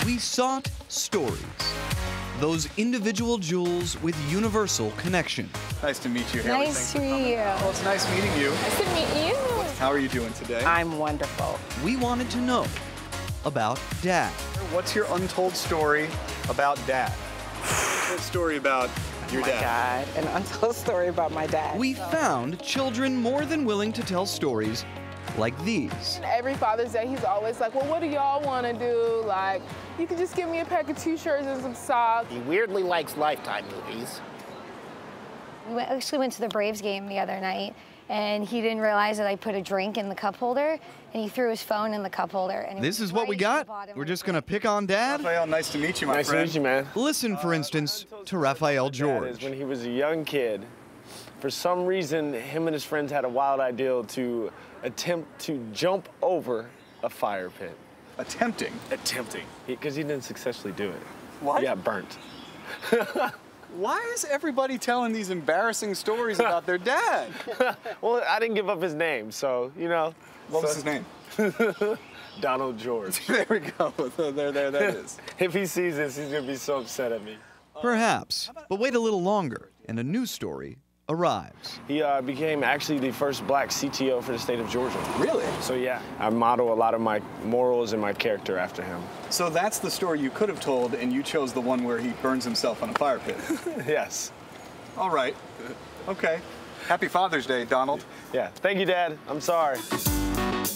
We sought stories. Those individual jewels with universal connection. Nice to meet you, Haley. Nice to meet you. Well, it's nice meeting you. Nice to meet you. How are you doing today? I'm wonderful. We wanted to know about Dad. What's your untold story about Dad? Untold story about your dad. God, an untold story about my dad. We found children more than willing to tell stories like these. Every Father's Day, he's always like, well, what do y'all want to do? Like, you can just give me a pack of t-shirts and some socks. He weirdly likes Lifetime movies. We actually went to the Braves game the other night, and he didn't realize that I put a drink in the cup holder, and he threw his phone in the cup holder. And This is what we got? We're just gonna pick on Dad? Raphael, nice to meet you, my friend. Nice to meet you, man. Listen, for instance, to Raphael George. When he was a young kid, for some reason, him and his friends had a wild idea to attempt to jump over a fire pit. Attempting? Attempting. Because he didn't successfully do it. What? He got burnt. Why is everybody telling these embarrassing stories about their dad? Well, I didn't give up his name, so, you know. What was his name? Donald George. There we go. There that is. If he sees this, he's going to be so upset at me. Perhaps, but wait a little longer, and a new story arrives. He became actually the first black CTO for the state of Georgia. Really? So yeah, I model a lot of my morals and my character after him. So that's the story you could have told, and you chose the one where he burns himself on a fire pit. Yes. All right. Okay. Happy Father's Day, Donald. Yeah. Thank you, Dad. I'm sorry.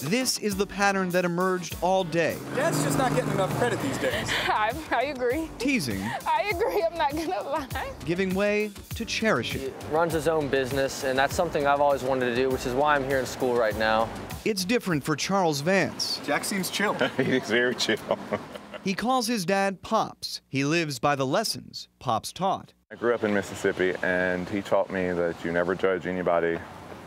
This is the pattern that emerged all day. Dad's just not getting enough credit these days. I agree. Teasing. I agree, I'm not gonna lie. Giving way to cherishing. He runs his own business, and that's something I've always wanted to do, which is why I'm here in school right now. It's different for Charles Vance. Jack seems chill. He's very chill. He calls his dad Pops. He lives by the lessons Pops taught. I grew up in Mississippi, and he taught me that you never judge anybody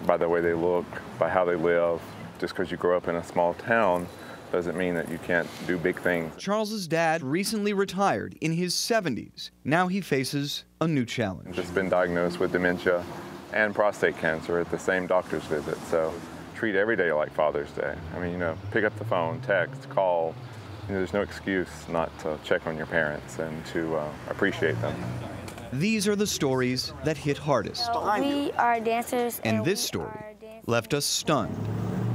by the way they look, by how they live. Just because you grow up in a small town doesn't mean that you can't do big things. Charles's dad recently retired in his 70s. Now he faces a new challenge. I've just been diagnosed with dementia and prostate cancer at the same doctor's visit, so treat every day like Father's Day. I mean, you know, pick up the phone, text, call. You know, there's no excuse not to check on your parents and to appreciate them. These are the stories that hit hardest. We are dancers. And this story left us stunned.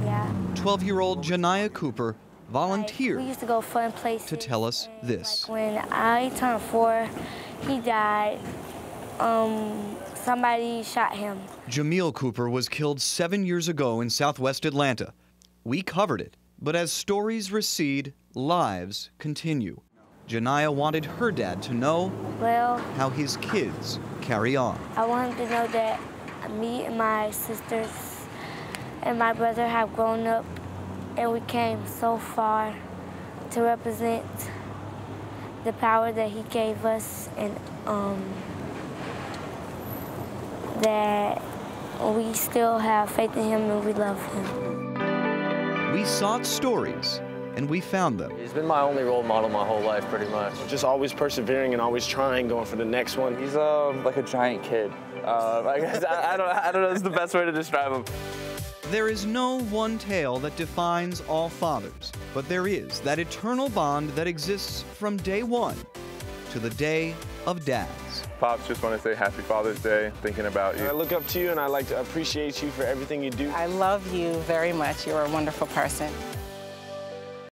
Yeah. 12-year-old Janiyah Cooper volunteered We used to go fun places. to tell us this. When I turned 4, he died. Somebody shot him. Jameel Cooper was killed 7 years ago in southwest Atlanta. We covered it, but as stories recede, lives continue. Janiyah wanted her dad to know how his kids carry on. I want him to know that me and my sisters and my brother have grown up, and we came so far to represent the power that he gave us, and that we still have faith in him and we love him. We sought stories, and we found them. He's been my only role model my whole life, pretty much. Just always persevering and always trying, going for the next one. He's like a giant kid. I guess I don't know. That's the best way to describe him. There is no one tale that defines all fathers, but there is that eternal bond that exists from day one to the day of dads. Pops, just want to say Happy Father's Day, thinking about you. I look up to you, and I like to appreciate you for everything you do. I love you very much. You're a wonderful person.